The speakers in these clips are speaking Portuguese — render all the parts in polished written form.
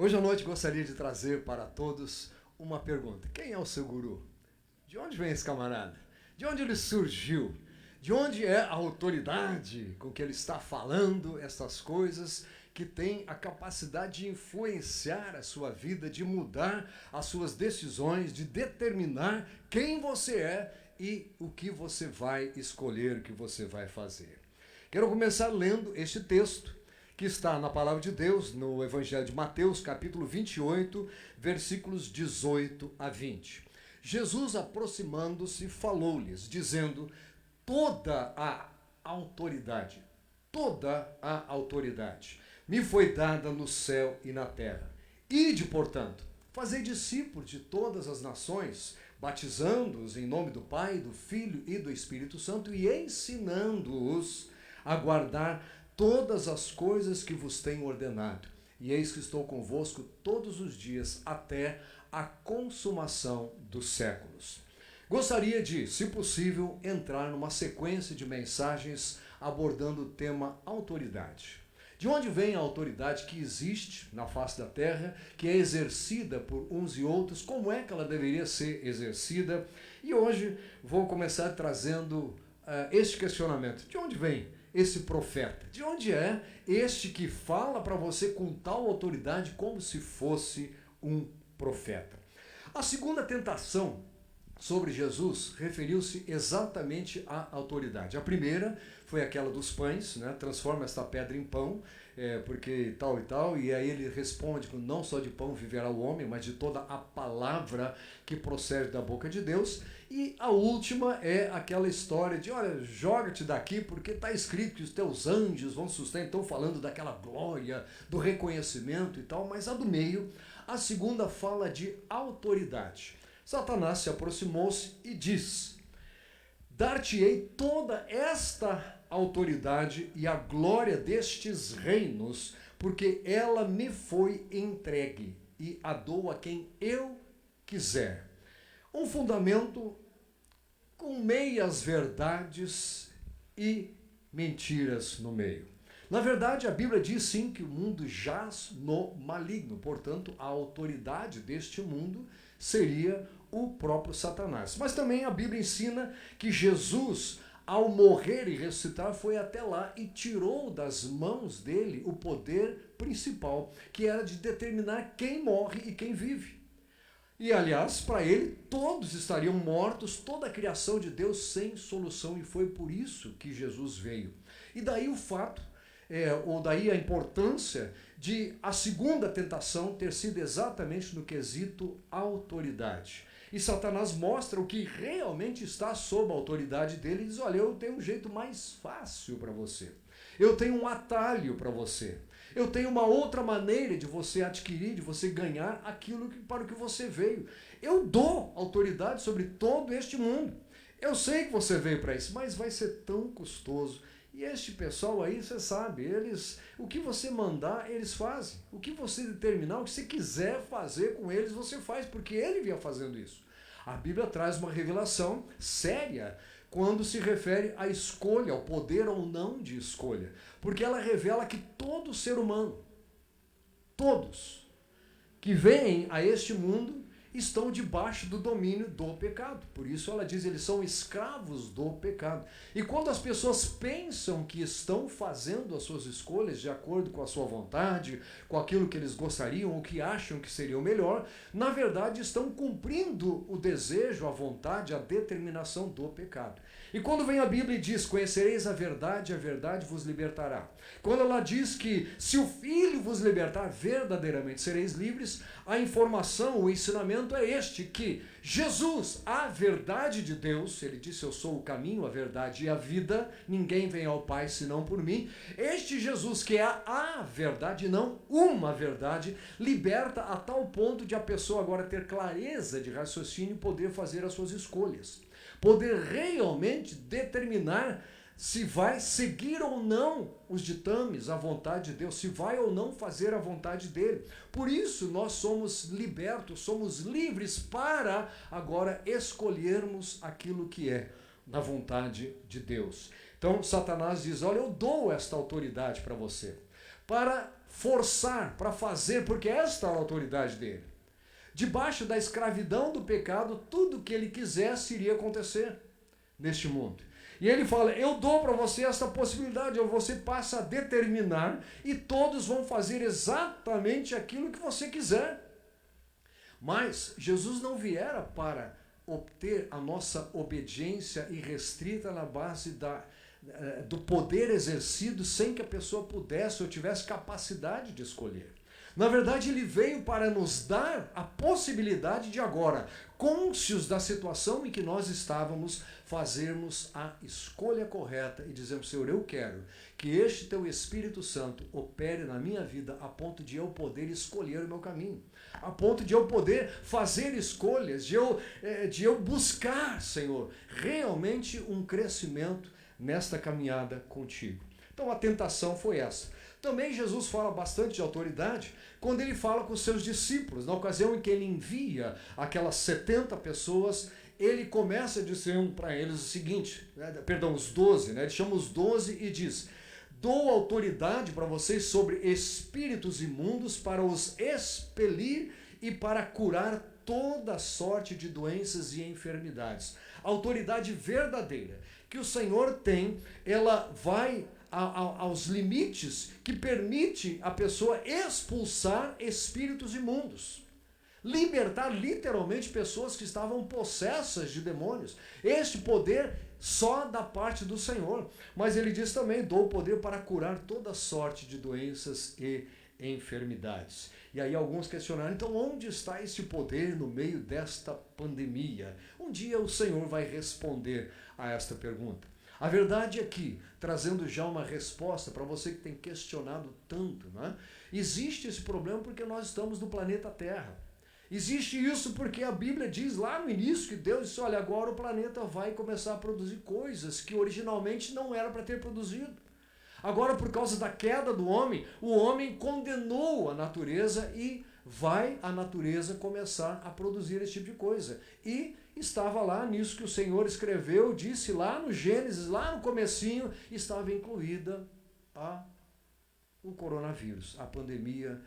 Hoje à noite gostaria de trazer para todos uma pergunta. Quem é o seu guru? De onde vem esse camarada? De onde ele surgiu? De onde é a autoridade com que ele está falando essas coisas que tem a capacidade de influenciar a sua vida, de mudar as suas decisões, de determinar quem você é e o que você vai escolher, o que você vai fazer? Quero começar lendo este texto que está na Palavra de Deus, no Evangelho de Mateus, capítulo 28, versículos 18 a 20. Jesus, aproximando-se, falou-lhes, dizendo: toda a autoridade me foi dada no céu e na terra. Ide, portanto, fazei discípulos de todas as nações, batizando-os em nome do Pai, do Filho e do Espírito Santo e ensinando-os a guardar todas as coisas que vos tenho ordenado. E eis que estou convosco todos os dias até a consumação dos séculos. Gostaria de, se possível, entrar numa sequência de mensagens abordando o tema autoridade. De onde vem a autoridade que existe na face da terra, que é exercida por uns e outros, como é que ela deveria ser exercida? E hoje vou começar trazendo este questionamento. De onde vem esse profeta? De onde é este que fala para você com tal autoridade como se fosse um profeta? A segunda tentação sobre Jesus referiu-se exatamente à autoridade. A primeira foi aquela dos pães, né? Transforma esta pedra em pão, porque tal e tal, e aí ele responde que não só de pão viverá o homem, mas de toda a palavra que procede da boca de Deus. E a última é aquela história de, olha, joga-te daqui, porque está escrito que os teus anjos vão sustentar, estão falando daquela glória, do reconhecimento e tal, mas a do meio, a segunda fala de autoridade. Satanás se aproximou-se e diz: dar-te-ei toda esta autoridade e a glória destes reinos, porque ela me foi entregue e a dou a quem eu quiser. Um fundamento com meias verdades e mentiras no meio. Na verdade, a Bíblia diz sim que o mundo jaz no maligno, portanto, a autoridade deste mundo seria o próprio Satanás. Mas também a Bíblia ensina que Jesus, ao morrer e ressuscitar, foi até lá e tirou das mãos dele o poder principal, que era de determinar quem morre e quem vive. E, aliás, para ele, todos estariam mortos, toda a criação de Deus sem solução, e foi por isso que Jesus veio. E daí o fato, ou daí a importância de a segunda tentação ter sido exatamente no quesito autoridade. E Satanás mostra o que realmente está sob a autoridade dele e diz: olha, eu tenho um jeito mais fácil para você. Eu tenho um atalho para você. Eu tenho uma outra maneira de você adquirir, de você ganhar aquilo para o que você veio. Eu dou autoridade sobre todo este mundo. Eu sei que você veio para isso, mas vai ser tão custoso. E este pessoal aí, você sabe, o que você mandar, eles fazem. O que você determinar, o que você quiser fazer com eles, você faz, porque ele vinha fazendo isso. A Bíblia traz uma revelação séria quando se refere à escolha, ao poder ou não de escolha. Porque ela revela que todo ser humano, todos que vêm a este mundo, estão debaixo do domínio do pecado. Por isso ela diz, eles são escravos do pecado. E quando as pessoas pensam que estão fazendo as suas escolhas de acordo com a sua vontade, com aquilo que eles gostariam ou que acham que seria o melhor, na verdade estão cumprindo o desejo, a vontade, a determinação do pecado. E quando vem a Bíblia e diz, conhecereis a verdade vos libertará. Quando ela diz que se o Filho vos libertar, verdadeiramente sereis livres, a informação, o ensinamento é este, que Jesus, a verdade de Deus, ele disse, eu sou o caminho, a verdade e a vida, ninguém vem ao Pai senão por mim. Este Jesus, que é a verdade, não uma verdade, liberta a tal ponto de a pessoa agora ter clareza de raciocínio e poder fazer as suas escolhas. Poder realmente determinar se vai seguir ou não os ditames, a vontade de Deus, se vai ou não fazer a vontade dele. Por isso nós somos libertos, somos livres para agora escolhermos aquilo que é da vontade de Deus. Então Satanás diz, olha, eu dou esta autoridade para você, para forçar, para fazer, porque esta era a autoridade dele. Debaixo da escravidão do pecado, tudo que ele quisesse iria acontecer neste mundo. E ele fala, eu dou para você essa possibilidade, você passa a determinar e todos vão fazer exatamente aquilo que você quiser. Mas Jesus não viera para obter a nossa obediência irrestrita na base do poder exercido sem que a pessoa pudesse ou tivesse capacidade de escolher. Na verdade, ele veio para nos dar a possibilidade de agora, cônscios da situação em que nós estávamos, fazermos a escolha correta e dizermos, Senhor, eu quero que este teu Espírito Santo opere na minha vida a ponto de eu poder escolher o meu caminho, a ponto de eu poder fazer escolhas, de eu buscar, Senhor, realmente um crescimento nesta caminhada contigo. Então a tentação foi essa. Também Jesus fala bastante de autoridade quando ele fala com os seus discípulos. Na ocasião em que ele envia aquelas 70 pessoas, ele começa dizendo para eles o seguinte, os 12, ele chama os 12 e diz, dou autoridade para vocês sobre espíritos imundos para os expelir e para curar toda sorte de doenças e enfermidades. A autoridade verdadeira que o Senhor tem, ela vai aos limites que permite a pessoa expulsar espíritos imundos. Libertar literalmente pessoas que estavam possessas de demônios. Este poder só da parte do Senhor. Mas ele diz também, dou o poder para curar toda sorte de doenças e enfermidades. E aí alguns questionaram, então onde está esse poder no meio desta pandemia? Um dia o Senhor vai responder a esta pergunta. A verdade é que, trazendo já uma resposta para você que tem questionado tanto, né? Existe esse problema porque nós estamos no planeta Terra. Existe isso porque a Bíblia diz lá no início que Deus disse, olha, agora o planeta vai começar a produzir coisas que originalmente não era para ter produzido. Agora, por causa da queda do homem, o homem condenou a natureza e vai a natureza começar a produzir esse tipo de coisa. E estava lá nisso que o Senhor escreveu, disse lá no Gênesis, lá no comecinho, estava incluída o coronavírus, a pandemia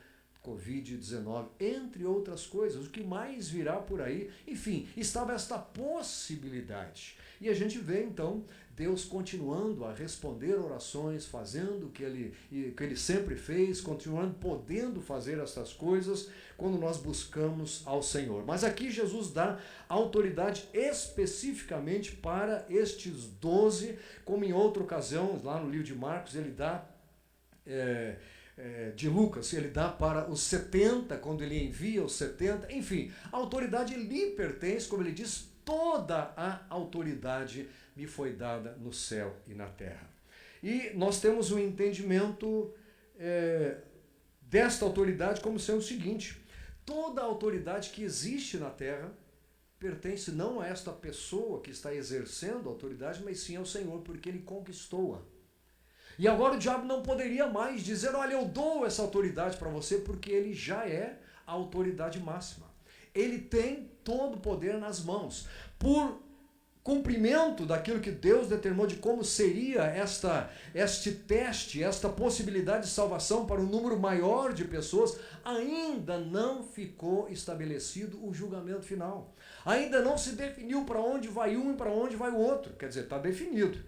Covid-19, entre outras coisas, o que mais virá por aí. Enfim, estava esta possibilidade. E a gente vê então Deus continuando a responder orações, fazendo o que ele sempre fez, continuando podendo fazer essas coisas quando nós buscamos ao Senhor. Mas aqui Jesus dá autoridade especificamente para estes 12, como em outra ocasião, lá no livro de Marcos, ele dá, de Lucas, ele dá para os 70, quando ele envia os 70, enfim, a autoridade lhe pertence, como ele diz, toda a autoridade me foi dada no céu e na terra. E nós temos um entendimento desta autoridade como sendo o seguinte, toda a autoridade que existe na terra pertence não a esta pessoa que está exercendo a autoridade, mas sim ao Senhor, porque ele conquistou-a. E agora o diabo não poderia mais dizer, olha, eu dou essa autoridade para você, porque ele já é a autoridade máxima. Ele tem todo o poder nas mãos. Por cumprimento daquilo que Deus determinou de como seria este teste, esta possibilidade de salvação para um número maior de pessoas, ainda não ficou estabelecido o julgamento final. Ainda não se definiu para onde vai um e para onde vai o outro. Quer dizer, está definido.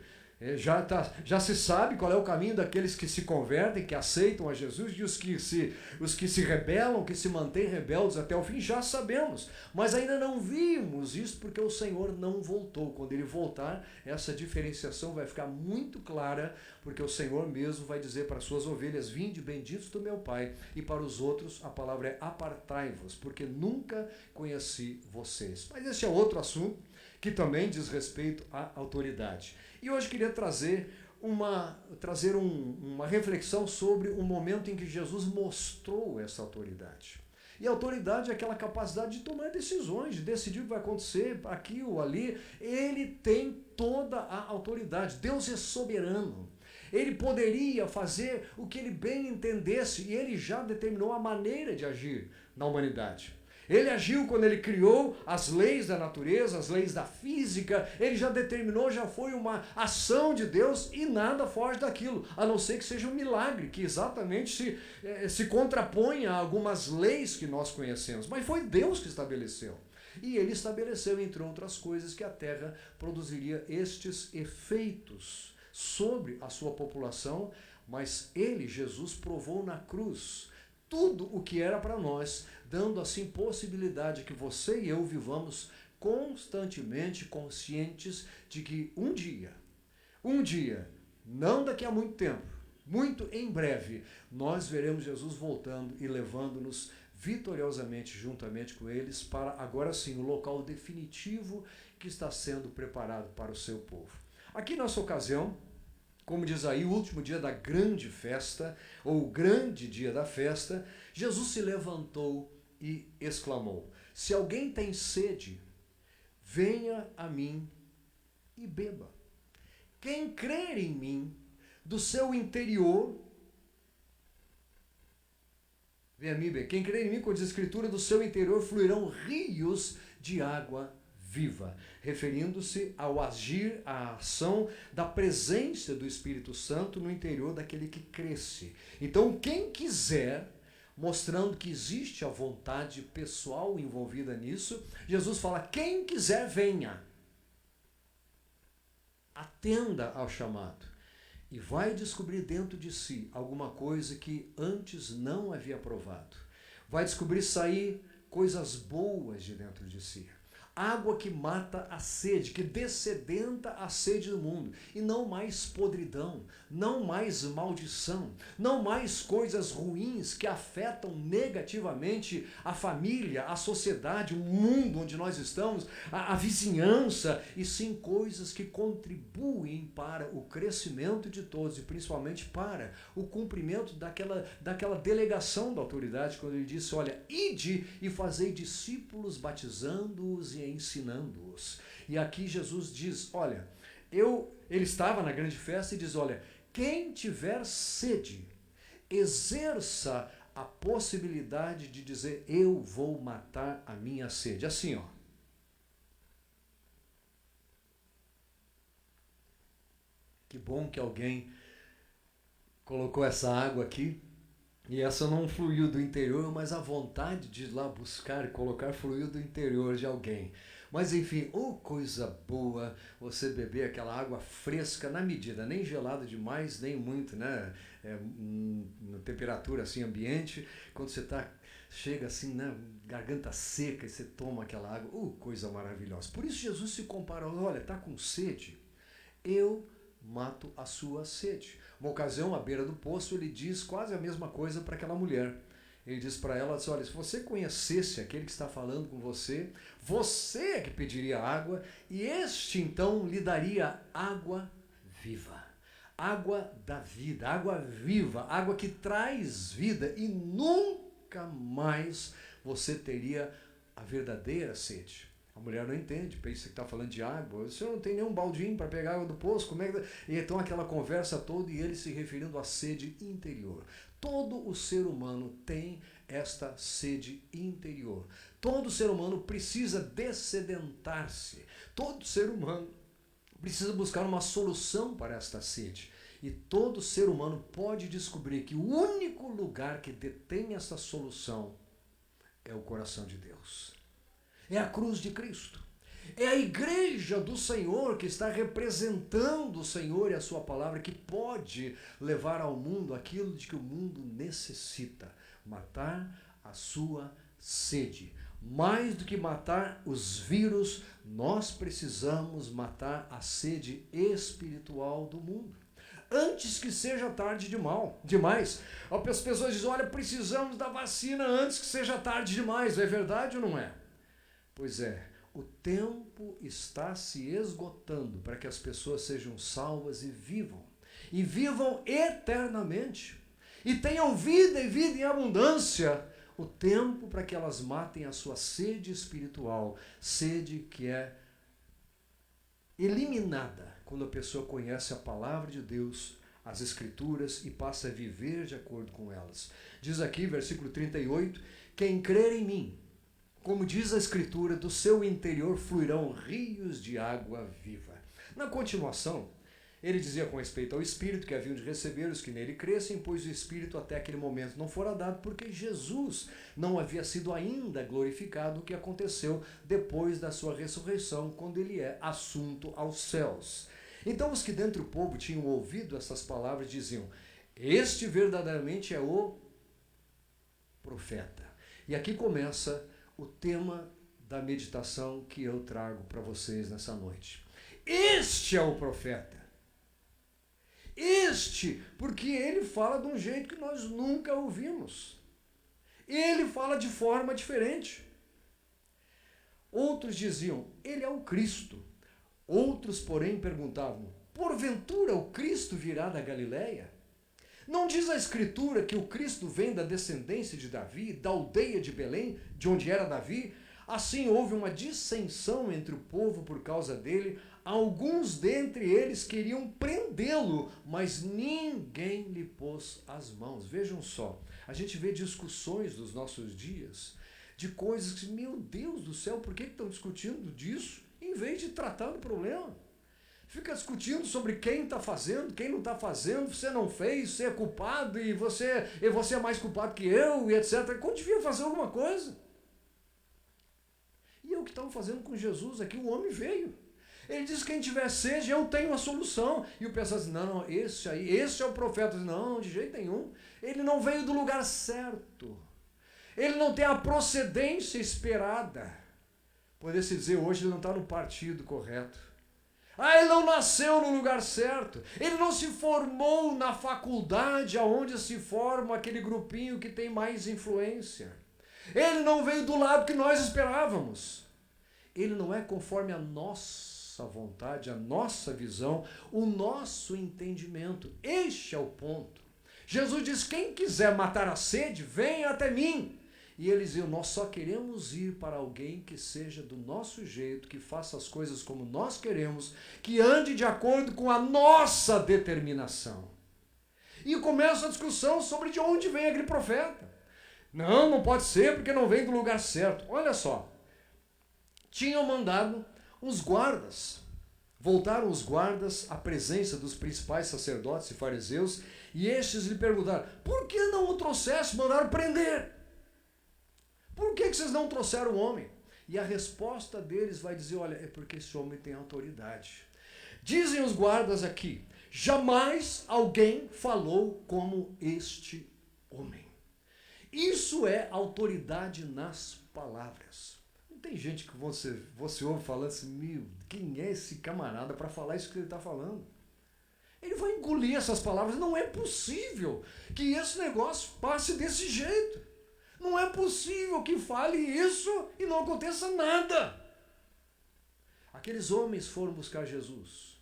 Já se sabe qual é o caminho daqueles que se convertem, que aceitam a Jesus, e os que se rebelam, que se mantêm rebeldes até o fim, já sabemos. Mas ainda não vimos isso porque o Senhor não voltou. Quando ele voltar, essa diferenciação vai ficar muito clara, porque o Senhor mesmo vai dizer para as suas ovelhas, vinde benditos do meu Pai, e para os outros a palavra é apartai-vos, porque nunca conheci vocês. Mas esse é outro assunto que também diz respeito à autoridade. E hoje queria trazer uma reflexão sobre o momento em que Jesus mostrou essa autoridade. E a autoridade é aquela capacidade de tomar decisões, de decidir o que vai acontecer aqui ou ali. Ele tem toda a autoridade. Deus é soberano. Ele poderia fazer o que ele bem entendesse e ele já determinou a maneira de agir na humanidade. Ele agiu quando ele criou as leis da natureza, as leis da física, ele já determinou, já foi uma ação de Deus e nada foge daquilo, a não ser que seja um milagre, que exatamente se contrapõe a algumas leis que nós conhecemos. Mas foi Deus que estabeleceu. E ele estabeleceu, entre outras coisas, que a terra produziria estes efeitos sobre a sua população, mas ele, Jesus, provou na cruz tudo o que era para nós, dando assim possibilidade que você e eu vivamos constantemente conscientes de que um dia, não daqui a muito tempo, muito em breve, nós veremos Jesus voltando e levando-nos vitoriosamente juntamente com eles para, agora sim, o local definitivo que está sendo preparado para o seu povo. Aqui nessa ocasião, como diz aí, o último dia da grande festa, ou o grande dia da festa, Jesus se levantou e exclamou: se alguém tem sede, venha a mim e beba. Quem crer em mim, do seu interior, venha a mim beber. Quem crer em mim, como diz a Escritura, do seu interior fluirão rios de água viva, referindo-se ao agir, à ação da presença do Espírito Santo no interior daquele que cresce. Então, quem quiser, mostrando que existe a vontade pessoal envolvida nisso, Jesus fala: quem quiser, venha. Atenda ao chamado. E vai descobrir dentro de si alguma coisa que antes não havia provado. Vai descobrir sair coisas boas de dentro de si. Água que mata a sede, que dessedenta a sede do mundo. E não mais podridão, não mais maldição, não mais coisas ruins que afetam negativamente a família, a sociedade, o mundo onde nós estamos, a vizinhança, e sim coisas que contribuem para o crescimento de todos e principalmente para o cumprimento daquela delegação da autoridade, quando ele disse: olha, ide e fazei discípulos, batizando-os e ensinando-os. E aqui Jesus diz: olha, ele estava na grande festa e diz: olha, quem tiver sede, exerça a possibilidade de dizer: eu vou matar a minha sede. Assim, ó. Que bom que alguém colocou essa água aqui. E essa não fluiu do interior, mas a vontade de ir lá buscar e colocar fluiu do interior de alguém. Mas enfim, coisa boa você beber aquela água fresca na medida, nem gelada demais, nem muito, né? Na temperatura assim ambiente, quando você chega assim, né? Garganta seca e você toma aquela água, coisa maravilhosa. Por isso Jesus se comparou: olha, tá com sede? Eu mato a sua sede. Uma ocasião, à beira do poço, ele diz quase a mesma coisa para aquela mulher. Ele diz para ela: olha, se você conhecesse aquele que está falando com você, você é que pediria água, e este então lhe daria água viva. Água da vida, água viva, água que traz vida, e nunca mais você teria a verdadeira sede. A mulher não entende, pensa que está falando de água. O senhor não tem nenhum baldinho para pegar água do poço? Como é que... E então aquela conversa toda, e ele se referindo à sede interior. Todo o ser humano tem esta sede interior. Todo ser humano precisa dessedentar-se. Todo ser humano precisa buscar uma solução para esta sede. E todo ser humano pode descobrir que o único lugar que detém essa solução é o coração de Deus. É a cruz de Cristo. É a igreja do Senhor que está representando o Senhor e a sua palavra, que pode levar ao mundo aquilo de que o mundo necessita: matar a sua sede. Mais do que matar os vírus, nós precisamos matar a sede espiritual do mundo. Antes que seja tarde demais. As pessoas dizem: olha, precisamos da vacina antes que seja tarde demais. É verdade ou não é? Pois é, o tempo está se esgotando para que as pessoas sejam salvas e vivam eternamente, e tenham vida e vida em abundância. O tempo para que elas matem a sua sede espiritual, sede que é eliminada quando a pessoa conhece a palavra de Deus, as Escrituras, e passa a viver de acordo com elas. Diz aqui, versículo 38, quem crer em mim, como diz a Escritura, do seu interior fluirão rios de água viva. Na continuação, ele dizia com respeito ao Espírito que haviam de receber os que nele crescem, pois o Espírito até aquele momento não fora dado, porque Jesus não havia sido ainda glorificado, o que aconteceu depois da sua ressurreição, quando ele é assunto aos céus. Então os que dentre o povo tinham ouvido essas palavras diziam: este verdadeiramente é o profeta. E aqui começa o tema da meditação que eu trago para vocês nessa noite. Este é o profeta. Este, porque ele fala de um jeito que nós nunca ouvimos. Ele fala de forma diferente. Outros diziam: ele é o Cristo. Outros, porém, perguntavam: porventura o Cristo virá da Galileia? Não diz a Escritura que o Cristo vem da descendência de Davi, da aldeia de Belém, de onde era Davi? Assim houve uma dissensão entre o povo por causa dele. Alguns dentre eles queriam prendê-lo, mas ninguém lhe pôs as mãos. Vejam só, a gente vê discussões dos nossos dias de coisas que, meu Deus do céu, por que estão discutindo disso? Em vez de tratar do problema. Fica discutindo sobre quem está fazendo, quem não está fazendo, você não fez, você é culpado e você é mais culpado que eu, e etc. Quando devia fazer alguma coisa. E é o que estavam fazendo com Jesus aqui, o homem veio. Ele disse: quem tiver sede, eu tenho a solução. E o pessoal diz: não, esse é o profeta. Não, de jeito nenhum. Ele não veio do lugar certo. Ele não tem a procedência esperada. Poderia-se dizer hoje, ele não está no partido correto. Ele não nasceu no lugar certo. Ele não se formou na faculdade aonde se forma aquele grupinho que tem mais influência. Ele não veio do lado que nós esperávamos. Ele não é conforme a nossa vontade, a nossa visão, o nosso entendimento. Este é o ponto. Jesus diz: quem quiser matar a sede, venha até mim. E eles diziam: nós só queremos ir para alguém que seja do nosso jeito, que faça as coisas como nós queremos, que ande de acordo com a nossa determinação. E começa a discussão sobre de onde vem aquele profeta. Não pode ser, porque não vem do lugar certo. Olha só, tinham mandado uns guardas. Voltaram os guardas à presença dos principais sacerdotes e fariseus, e estes lhe perguntaram: por que não o trouxeste? Mandaram prender. Por que vocês não trouxeram o homem? E a resposta deles vai dizer: olha, é porque esse homem tem autoridade. Dizem os guardas aqui: jamais alguém falou como este homem. Isso é autoridade nas palavras. Não tem gente que você ouve falando assim: meu, quem é esse camarada para falar isso que ele está falando? Ele vai engolir essas palavras. Não é possível que esse negócio passe desse jeito. Não é possível que fale isso e não aconteça nada. Aqueles homens foram buscar Jesus.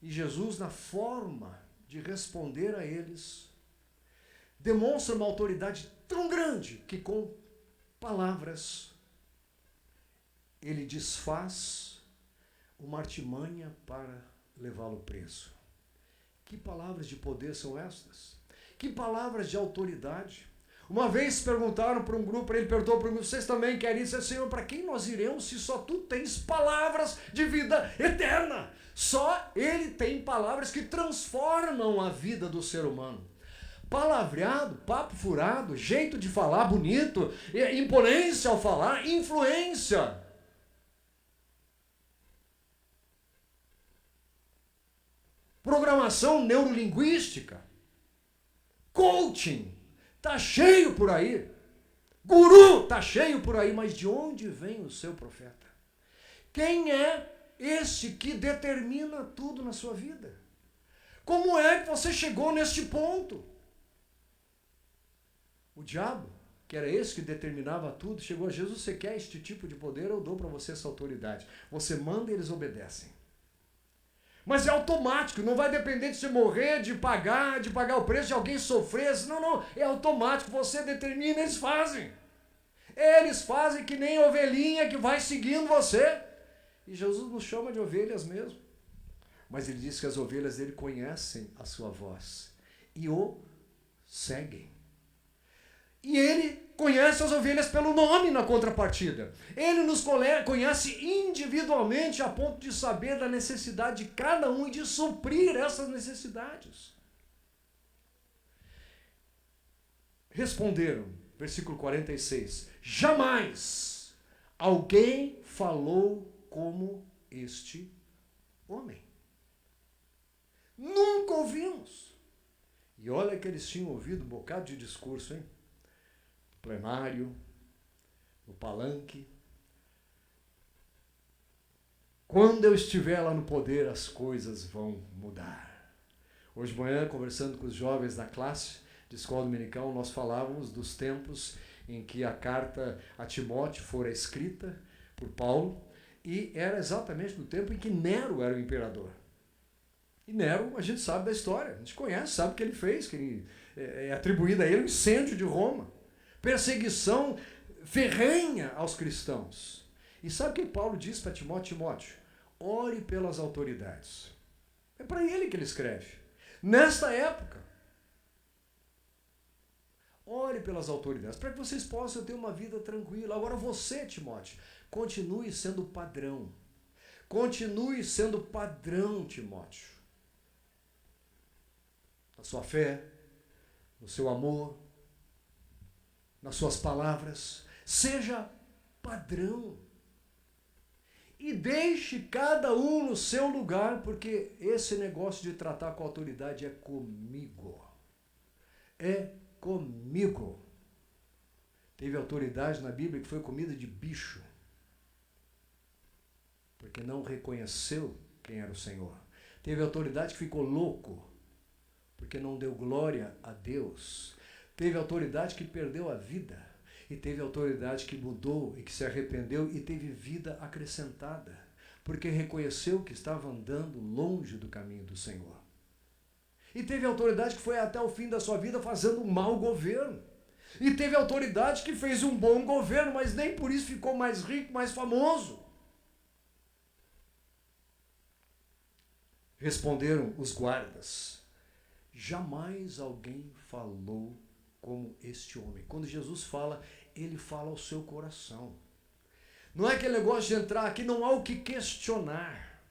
E Jesus, na forma de responder a eles, demonstra uma autoridade tão grande que com palavras ele desfaz uma artimanha para levá-lo preso. Que palavras de poder são estas? Que palavras de autoridade? Uma vez perguntaram para um grupo, ele perguntou para um grupo: vocês também querem isso? Senhor, para quem nós iremos se só tu tens palavras de vida eterna? Só ele tem palavras que transformam a vida do ser humano. Palavreado, papo furado, jeito de falar bonito, imponência ao falar, influência. Programação neurolinguística, coaching. Está cheio por aí. Guru está cheio por aí. Mas de onde vem o seu profeta? Quem é esse que determina tudo na sua vida? Como é que você chegou neste ponto? O diabo, que era esse que determinava tudo, chegou a Jesus: você quer este tipo de poder? Eu dou para você essa autoridade. Você manda e eles obedecem. Mas é automático, não vai depender de você morrer, de pagar o preço, de alguém sofrer. Não, é automático, você determina, eles fazem. Eles fazem que nem ovelhinha que vai seguindo você. E Jesus nos chama de ovelhas mesmo. Mas ele diz que as ovelhas dele conhecem a sua voz e o seguem. E ele conhece as ovelhas pelo nome na contrapartida. Ele nos conhece individualmente a ponto de saber da necessidade de cada um e de suprir essas necessidades. Responderam, versículo 46, jamais alguém falou como este homem. Nunca ouvimos. E olha que eles tinham ouvido um bocado de discurso, hein? No plenário, no palanque. Quando eu estiver lá no poder, as coisas vão mudar. Hoje de manhã, conversando com os jovens da classe de escola dominical, nós falávamos dos tempos em que a carta a Timóteo fora escrita por Paulo, e era exatamente no tempo em que Nero era o imperador. E Nero, a gente sabe da história, a gente conhece, sabe o que ele fez, que é atribuído a ele o incêndio de Roma, perseguição ferrenha aos cristãos. E sabe o que Paulo diz para Timóteo? Timóteo, ore pelas autoridades. É para ele que ele escreve. Nesta época, ore pelas autoridades, para que vocês possam ter uma vida tranquila. Agora você, Timóteo, continue sendo padrão. Continue sendo padrão, Timóteo. Na sua fé, no seu amor, nas suas palavras. Seja padrão. E deixe cada um no seu lugar, porque esse negócio de tratar com autoridade é comigo. É comigo. Teve autoridade na Bíblia que foi comida de bicho, porque não reconheceu quem era o Senhor. Teve autoridade que ficou louco, porque não deu glória a Deus. Teve autoridade que perdeu a vida. E teve autoridade que mudou e que se arrependeu e teve vida acrescentada, porque reconheceu que estava andando longe do caminho do Senhor. E teve autoridade que foi até o fim da sua vida fazendo um mau governo. E teve autoridade que fez um bom governo, mas nem por isso ficou mais rico, mais famoso. Responderam os guardas, jamais alguém falou como este homem. Quando Jesus fala, ele fala ao seu coração. Não é aquele negócio de entrar aqui, não há o que questionar.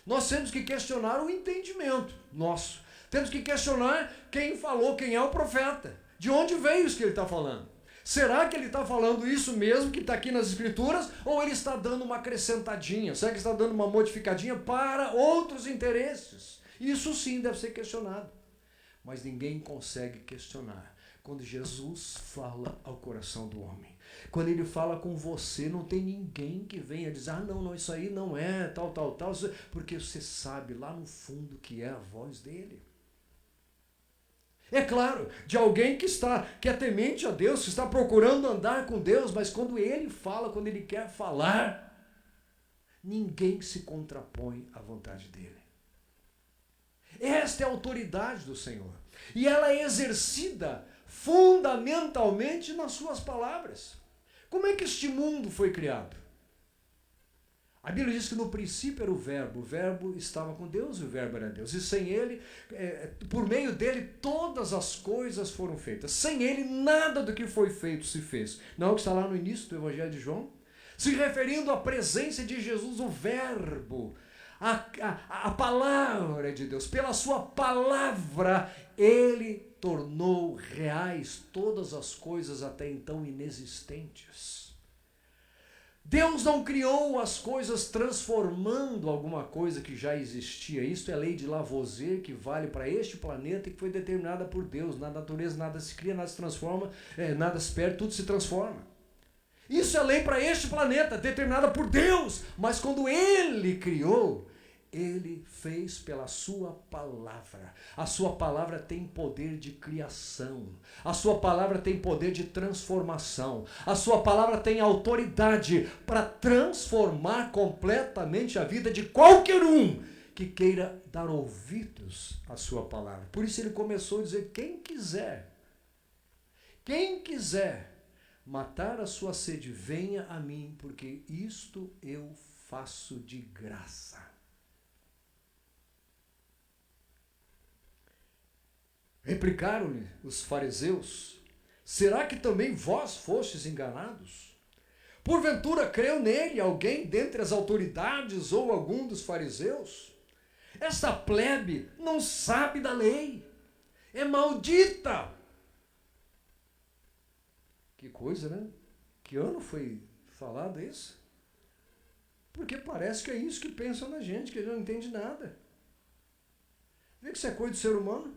Nós temos que questionar o entendimento nosso. Temos que questionar quem falou, quem é o profeta. De onde veio isso que ele está falando? Será que ele está falando isso mesmo que está aqui nas Escrituras? Ou ele está dando uma acrescentadinha? Será que está dando uma modificadinha para outros interesses? Isso sim deve ser questionado. Mas ninguém consegue questionar quando Jesus fala ao coração do homem. Quando ele fala com você, não tem ninguém que venha dizer, ah, não, isso aí não é, tal, porque você sabe lá no fundo que é a voz dele. É claro, de alguém que é temente a Deus, que está procurando andar com Deus, mas quando ele fala, quando ele quer falar, ninguém se contrapõe à vontade dele. Esta é a autoridade do Senhor. E ela é exercida fundamentalmente nas suas palavras. Como é que este mundo foi criado? A Bíblia diz que no princípio era o verbo estava com Deus e o verbo era Deus. E sem ele, por meio dele, todas as coisas foram feitas. Sem ele, nada do que foi feito se fez. Não é o que está lá no início do Evangelho de João? Se referindo à presença de Jesus, o verbo, a palavra de Deus. Pela sua palavra, ele tornou reais todas as coisas até então inexistentes. Deus não criou as coisas transformando alguma coisa que já existia. Isto é lei de Lavoisier, que vale para este planeta e que foi determinada por Deus. Na natureza nada se cria, nada se transforma, nada se perde, tudo se transforma. Isso é lei para este planeta, determinada por Deus. Mas quando Ele criou, Ele fez pela sua palavra. A sua palavra tem poder de criação. A sua palavra tem poder de transformação. A sua palavra tem autoridade para transformar completamente a vida de qualquer um que queira dar ouvidos à sua palavra. Por isso ele começou a dizer, quem quiser matar a sua sede, venha a mim, porque isto eu faço de graça. Replicaram-lhe os fariseus, Será que também vós fostes enganados? Porventura creu nele alguém dentre as autoridades ou algum dos fariseus? Esta plebe não sabe da lei, é maldita. Que coisa, né? Que ano foi falado isso? Porque parece que é isso que pensam na gente, que a gente não entende nada. Vê que isso é coisa do ser humano?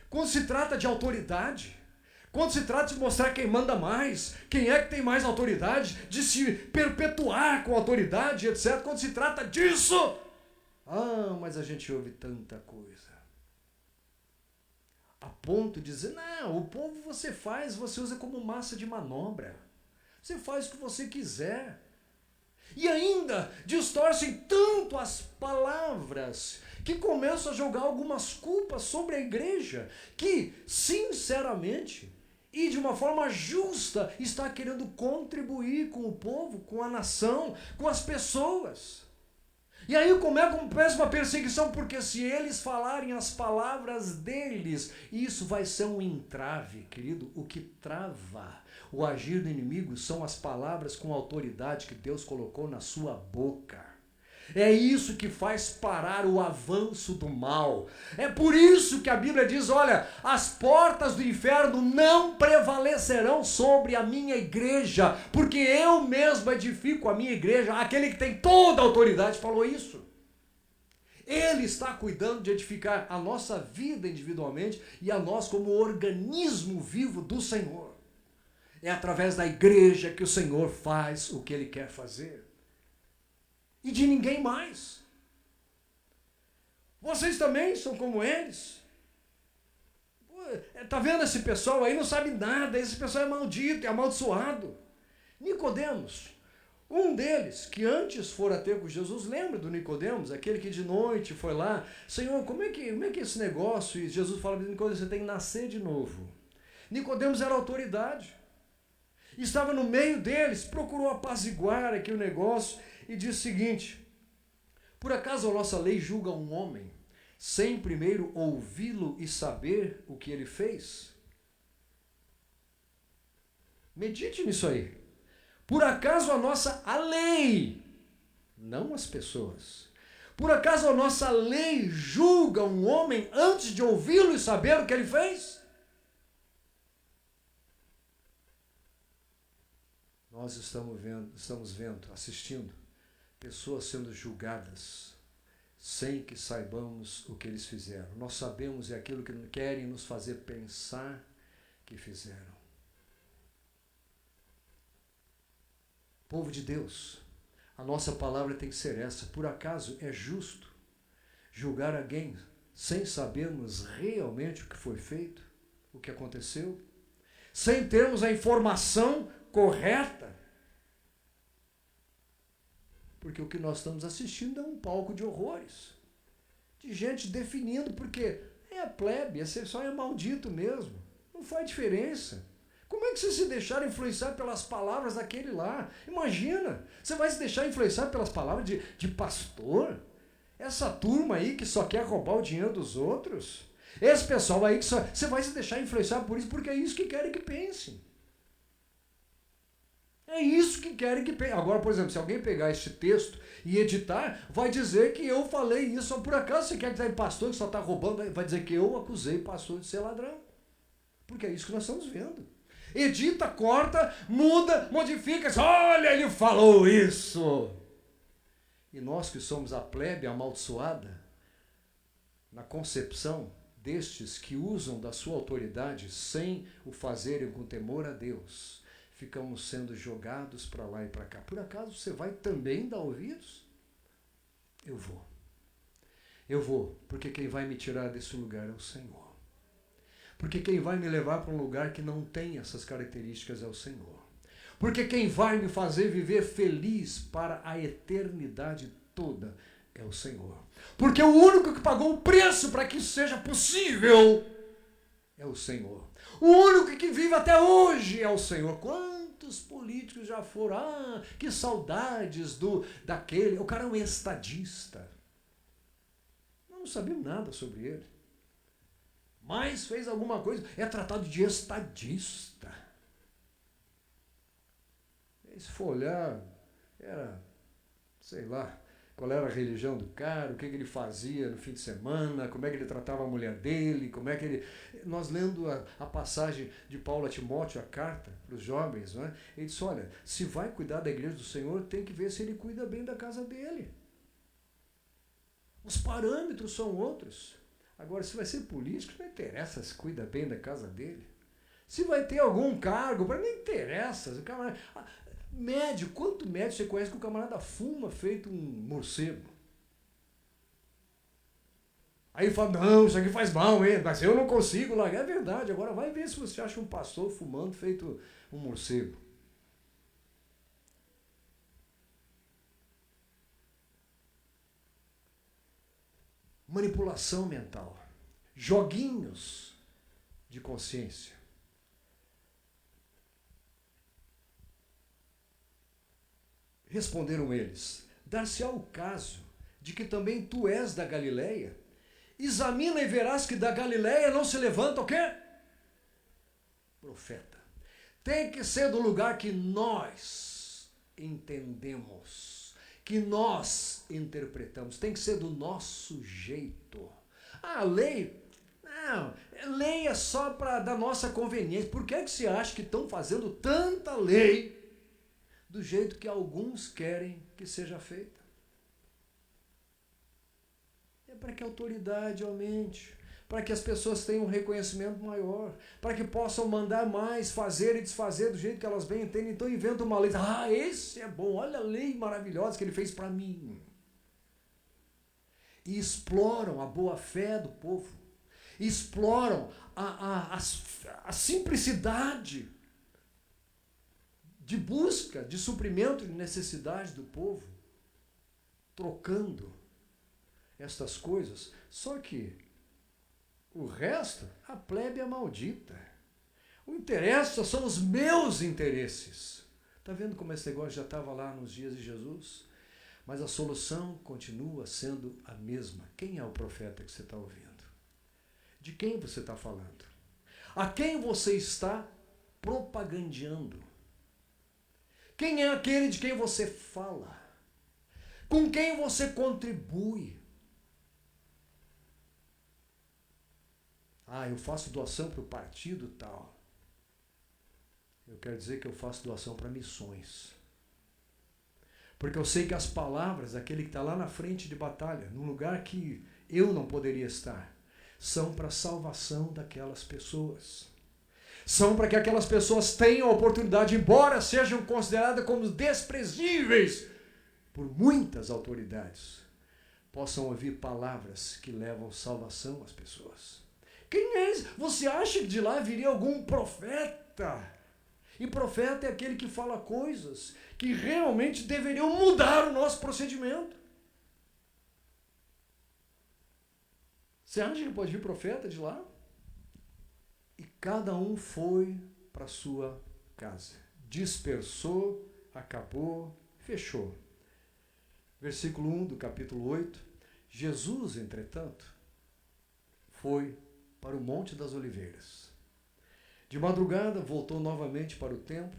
Quando se trata de autoridade, quando se trata de mostrar quem manda mais, quem é que tem mais autoridade, de se perpetuar com autoridade, etc. Quando se trata disso, mas a gente ouve tanta coisa. A ponto de dizer, não, o povo você usa como massa de manobra. Você faz o que você quiser. E ainda distorcem tanto as palavras que começam a jogar algumas culpas sobre a igreja que, sinceramente, e de uma forma justa, está querendo contribuir com o povo, com a nação, com as pessoas. E aí começa uma perseguição, porque se eles falarem as palavras deles, isso vai ser um entrave, querido. O que trava o agir do inimigo são as palavras com autoridade que Deus colocou na sua boca. É isso que faz parar o avanço do mal. É por isso que a Bíblia diz, olha, as portas do inferno não prevalecerão sobre a minha igreja, porque eu mesmo edifico a minha igreja. Aquele que tem toda a autoridade falou isso. Ele está cuidando de edificar a nossa vida individualmente e a nós como organismo vivo do Senhor. É através da igreja que o Senhor faz o que Ele quer fazer. E de ninguém mais. Vocês também são como eles. Está vendo esse pessoal aí? Não sabe nada. Esse pessoal é maldito, é amaldiçoado. Nicodemos, um deles que antes fora ter com Jesus, lembra do Nicodemos? Aquele que de noite foi lá. Senhor, como é que é esse negócio? E Jesus fala para Nicodemos, você tem que nascer de novo. Nicodemos era autoridade. Estava no meio deles, procurou apaziguar aqui o negócio e diz o seguinte, por acaso a nossa lei julga um homem sem primeiro ouvi-lo e saber o que ele fez? Medite nisso aí. Por acaso a lei, não as pessoas, por acaso a nossa lei julga um homem antes de ouvi-lo e saber o que ele fez? Nós estamos vendo, assistindo, pessoas sendo julgadas sem que saibamos o que eles fizeram. Nós sabemos aquilo que querem nos fazer pensar que fizeram. Povo de Deus, a nossa palavra tem que ser essa. Por acaso é justo julgar alguém sem sabermos realmente o que foi feito, o que aconteceu? Sem termos a informação correta? Porque o que nós estamos assistindo é um palco de horrores. De gente definindo, porque é a plebe, esse pessoal é maldito mesmo. Não faz diferença. Como é que você se deixar influenciar pelas palavras daquele lá? Imagina, você vai se deixar influenciar pelas palavras de pastor? Essa turma aí que só quer roubar o dinheiro dos outros? Esse pessoal aí que só... Você vai se deixar influenciar por isso, porque é isso que querem que pensem. É isso que querem que pense. Agora, por exemplo, se alguém pegar este texto e editar, vai dizer que eu falei isso. Só por acaso você quer dizer pastor que só está roubando, vai dizer que eu acusei pastor de ser ladrão. Porque é isso que nós estamos vendo. Edita, corta, muda, modifica. Olha, ele falou isso. E nós que somos a plebe amaldiçoada, na concepção destes que usam da sua autoridade sem o fazerem com temor a Deus, ficamos sendo jogados para lá e para cá. Por acaso você vai também dar ouvidos? Eu vou. Eu vou, porque quem vai me tirar desse lugar é o Senhor. Porque quem vai me levar para um lugar que não tem essas características é o Senhor. Porque quem vai me fazer viver feliz para a eternidade toda é o Senhor. Porque o único que pagou o preço para que isso seja possível é o Senhor. O único que vive até hoje é o Senhor. Quantos políticos já foram? Que saudades daquele. O cara é um estadista. Nós não sabemos nada sobre ele. mas fez alguma coisa, é tratado de estadista. E se for olhar, era, sei lá, qual era a religião do cara, o que ele fazia no fim de semana, como é que ele tratava a mulher dele, como é que ele... Nós lendo a passagem de Paulo a Timóteo, a carta para os jovens, não é? Ele disse, olha, se vai cuidar da igreja do Senhor, tem que ver se ele cuida bem da casa dele. Os parâmetros são outros. Agora, se vai ser político, não interessa se cuida bem da casa dele. Se vai ter algum cargo, para não interessa. O camarada, médio, quanto médio você conhece que o camarada fuma feito um morcego? Aí ele fala, não, isso aqui faz mal, hein? Mas eu não consigo largar. É verdade, agora vai ver se você acha um pastor fumando feito um morcego. Manipulação mental. Joguinhos de consciência. Responderam eles, dar-se-á o caso de que também tu és da Galileia? Examina e verás que da Galileia não se levanta o quê? Profeta. Tem que ser do lugar que nós entendemos, que nós interpretamos, tem que ser do nosso jeito. A lei, não, lei é só para da nossa conveniência. Por que você acha que estão fazendo tanta lei do jeito que alguns querem que seja feita? É para que a autoridade aumente, para que as pessoas tenham um reconhecimento maior, para que possam mandar mais, fazer e desfazer do jeito que elas bem entendem. Então inventam uma lei. Ah, esse é bom, olha a lei maravilhosa que ele fez para mim. E exploram a boa-fé do povo, exploram a simplicidade de busca, de suprimento de necessidade do povo, trocando estas coisas. Só que o resto, a plebe é maldita. O interesse são os meus interesses. Está vendo como esse negócio já estava lá nos dias de Jesus? Mas a solução continua sendo a mesma. Quem é o profeta que você está ouvindo? De quem você está falando? A quem você está propagandeando? Quem é aquele de quem você fala? Com quem você contribui? Ah, eu faço doação para o partido tal. Eu quero dizer que eu faço doação para missões. Porque eu sei que as palavras daquele que está lá na frente de batalha, num lugar que eu não poderia estar, são para a salvação daquelas pessoas. São para que aquelas pessoas tenham a oportunidade, embora sejam consideradas como desprezíveis por muitas autoridades, possam ouvir palavras que levam salvação às pessoas. Quem é esse? Você acha que de lá viria algum profeta? E profeta é aquele que fala coisas que realmente deveriam mudar o nosso procedimento. Você acha que pode vir profeta de lá? E cada um foi para a sua casa. Dispersou, acabou, fechou. Versículo 1 do capítulo 8. Jesus, entretanto, foi para o Monte das Oliveiras. De madrugada voltou novamente para o templo,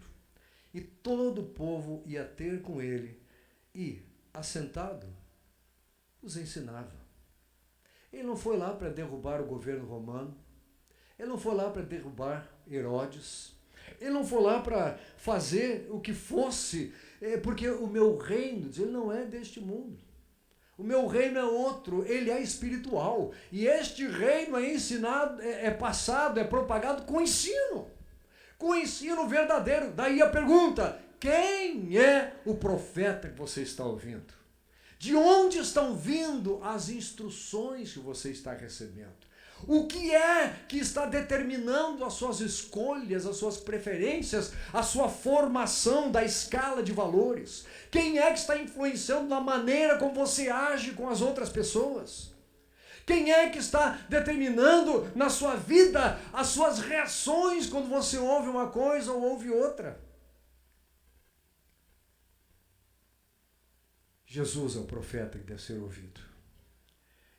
e todo o povo ia ter com ele, e, assentado, os ensinava. Ele não foi lá para derrubar o governo romano, ele não foi lá para derrubar Herodes, ele não foi lá para fazer o que fosse, porque o meu reino, ele não é deste mundo. O meu reino é outro, ele é espiritual. E este reino é ensinado, é passado, é propagado com ensino verdadeiro. Daí a pergunta, quem é o profeta que você está ouvindo? De onde estão vindo as instruções que você está recebendo? O que é que está determinando as suas escolhas, as suas preferências, a sua formação da escala de valores? Quem é que está influenciando na maneira como você age com as outras pessoas? Quem é que está determinando na sua vida as suas reações quando você ouve uma coisa ou ouve outra? Jesus é o profeta que deve ser ouvido.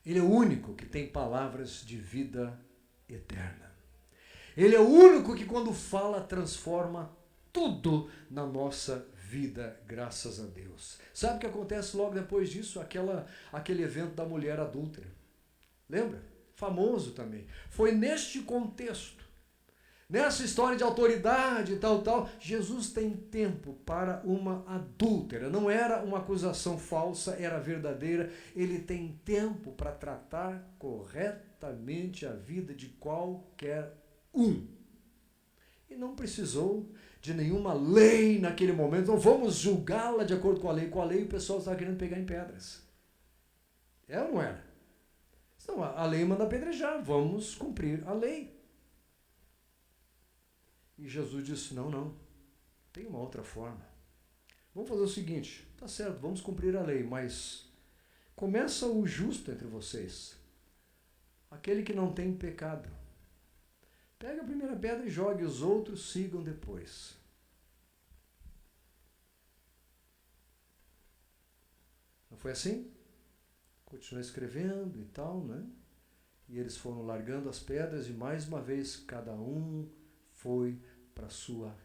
Ele é o único que tem palavras de vida eterna. Ele é o único que, quando fala, transforma tudo na nossa vida, graças a Deus. Sabe o que acontece logo depois disso? Aquele evento da mulher adúltera. Lembra? Famoso também. Foi neste contexto, nessa história de autoridade e tal, Jesus tem tempo para uma adúltera. Não era uma acusação falsa, era verdadeira. Ele tem tempo para tratar corretamente a vida de qualquer um. E não precisou de nenhuma lei naquele momento. Então vamos julgá-la de acordo com a lei. Com a lei o pessoal estava querendo pegar em pedras. É ou não era? Então a lei manda apedrejar. Vamos cumprir a lei. E Jesus disse, não, tem uma outra forma. Vamos fazer o seguinte, tá certo, vamos cumprir a lei, mas começa o justo entre vocês, aquele que não tem pecado. Pega a primeira pedra e jogue, os outros sigam depois. Não foi assim? Continuou escrevendo e tal, né? E eles foram largando as pedras e mais uma vez cada um foi para sua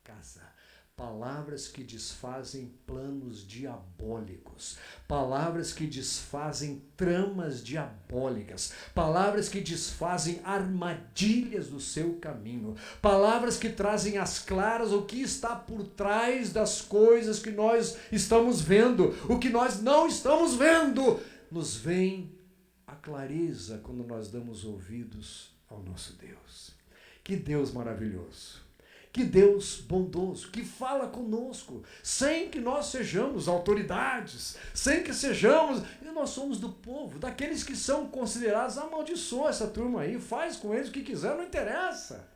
casa. Palavras que desfazem planos diabólicos. Palavras que desfazem tramas diabólicas. Palavras que desfazem armadilhas do seu caminho. Palavras que trazem às claras o que está por trás das coisas que nós estamos vendo. O que nós não estamos vendo. Nos vem a clareza quando nós damos ouvidos ao nosso Deus. Que Deus maravilhoso, que Deus bondoso, que fala conosco, sem que nós sejamos autoridades, sem que sejamos, e nós somos do povo, daqueles que são considerados, amaldiçoa essa turma aí, faz com eles o que quiser, não interessa.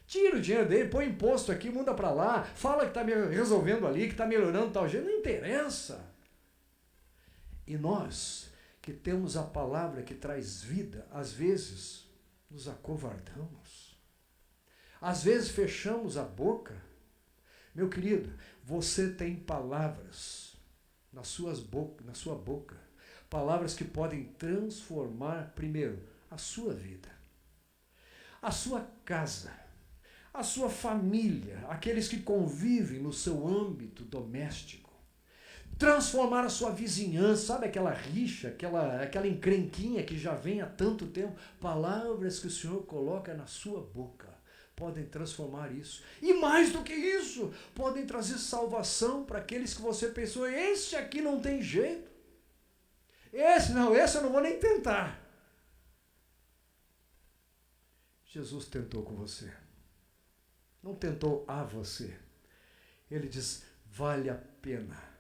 Tira o dinheiro dele, põe imposto aqui, muda para lá, fala que está resolvendo ali, que está melhorando tal jeito, não interessa. E nós, que temos a palavra que traz vida, às vezes nos acovardamos. Às vezes fechamos a boca. Meu querido, você tem palavras na sua boca. Palavras que podem transformar, primeiro, a sua vida, a sua casa, a sua família, aqueles que convivem no seu âmbito doméstico. Transformar a sua vizinhança, sabe aquela rixa, aquela encrenquinha que já vem há tanto tempo. Palavras que o Senhor coloca na sua boca podem transformar isso. E mais do que isso, podem trazer salvação para aqueles que você pensou, esse aqui não tem jeito. Esse eu não vou nem tentar. Jesus tentou com você. Não tentou a você. Ele diz, vale a pena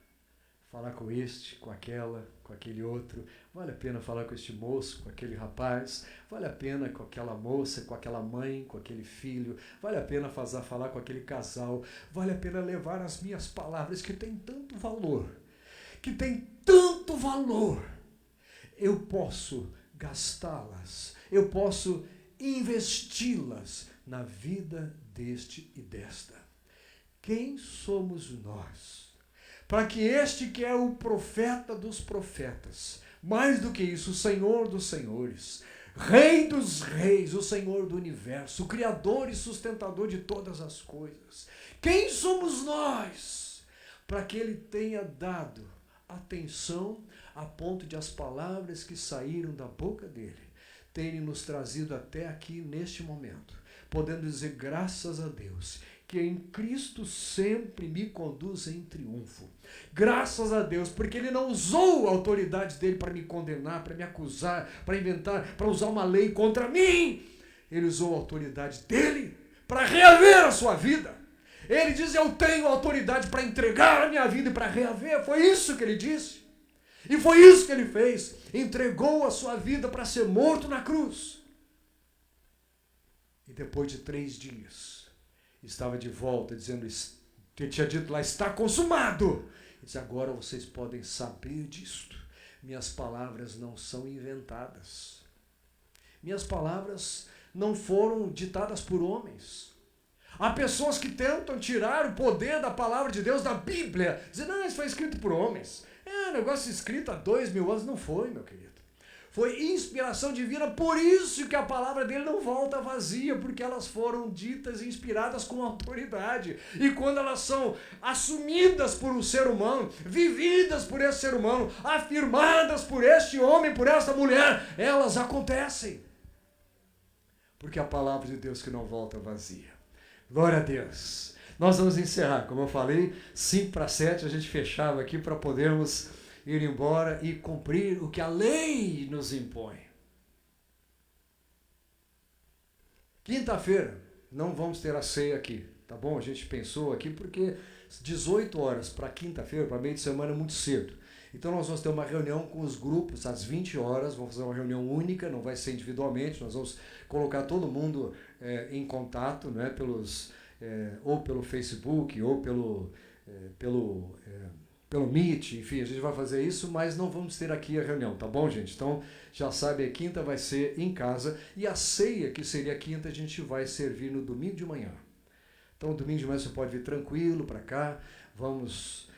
falar com este, com aquela, com aquele outro, vale a pena falar com este moço, com aquele rapaz, vale a pena com aquela moça, com aquela mãe, com aquele filho, vale a pena falar com aquele casal, vale a pena levar as minhas palavras que têm tanto valor, eu posso gastá-las, eu posso investi-las na vida deste e desta. Quem somos nós? Para que este que é o profeta dos profetas, mais do que isso, o Senhor dos senhores, Rei dos reis, o Senhor do universo, o Criador e sustentador de todas as coisas. Quem somos nós? Para que Ele tenha dado atenção a ponto de as palavras que saíram da boca dEle terem nos trazido até aqui neste momento, podendo dizer graças a Deus, que em Cristo sempre me conduz em triunfo. Graças a Deus, porque Ele não usou a autoridade dEle para me condenar, para me acusar, para inventar, para usar uma lei contra mim. Ele usou a autoridade dEle para reaver a sua vida. Ele diz, eu tenho autoridade para entregar a minha vida e para reaver. Foi isso que Ele disse. E foi isso que Ele fez. Entregou a sua vida para ser morto na cruz. E depois de 3 dias, estava de volta, dizendo, ele tinha dito lá, está consumado. Ele disse, agora vocês podem saber disto. Minhas palavras não são inventadas. Minhas palavras não foram ditadas por homens. Há pessoas que tentam tirar o poder da palavra de Deus da Bíblia. Dizem, não, isso foi escrito por homens. É um negócio escrito há 2000 anos. Não foi, meu querido. foi inspiração divina, por isso que a palavra dele não volta vazia, porque elas foram ditas e inspiradas com autoridade. E quando elas são assumidas por um ser humano, vividas por esse ser humano, afirmadas por este homem, por esta mulher, elas acontecem. Porque a palavra de Deus que não volta vazia. Glória a Deus. Nós vamos encerrar, como eu falei, 6:55, a gente fechava aqui para podermos ir embora e cumprir o que a lei nos impõe. Quinta-feira, não vamos ter a ceia aqui, tá bom? A gente pensou aqui porque 18 horas para quinta-feira, para meio de semana, é muito cedo. Então nós vamos ter uma reunião com os grupos às 20 horas, vamos fazer uma reunião única, não vai ser individualmente, nós vamos colocar todo mundo em contato, né, ou pelo Facebook, ou pelo Meet, enfim, a gente vai fazer isso, mas não vamos ter aqui a reunião, tá bom, gente? Então, já sabe, a quinta vai ser em casa, e a ceia, que seria a quinta, a gente vai servir no domingo de manhã. Então, domingo de manhã você pode vir tranquilo para cá, vamos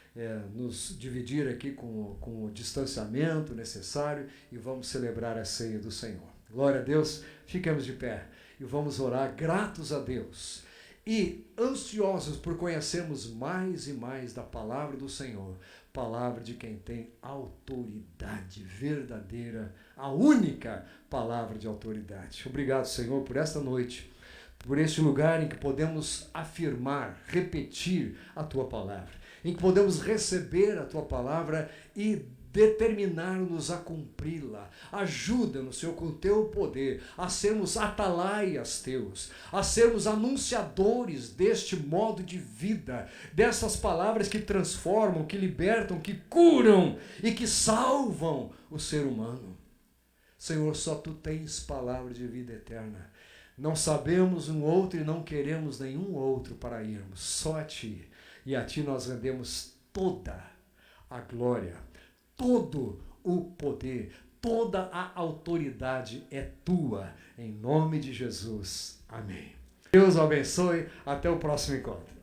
nos dividir aqui com o distanciamento necessário e vamos celebrar a ceia do Senhor. Glória a Deus, fiquemos de pé e vamos orar gratos a Deus. E ansiosos por conhecermos mais e mais da palavra do Senhor, palavra de quem tem autoridade verdadeira, a única palavra de autoridade. Obrigado, Senhor, por esta noite, por este lugar em que podemos afirmar, repetir a Tua palavra, em que podemos receber a Tua palavra e determinar-nos a cumpri-la. Ajuda-nos, Senhor, com o Teu poder, a sermos atalaias Teus, a sermos anunciadores deste modo de vida, dessas palavras que transformam, que libertam, que curam e que salvam o ser humano. Senhor, só Tu tens palavra de vida eterna. Não sabemos um outro e não queremos nenhum outro para irmos, só a Ti. E a Ti nós rendemos toda a glória, todo o poder, toda a autoridade é Tua, em nome de Jesus. Amém. Deus o abençoe, até o próximo encontro.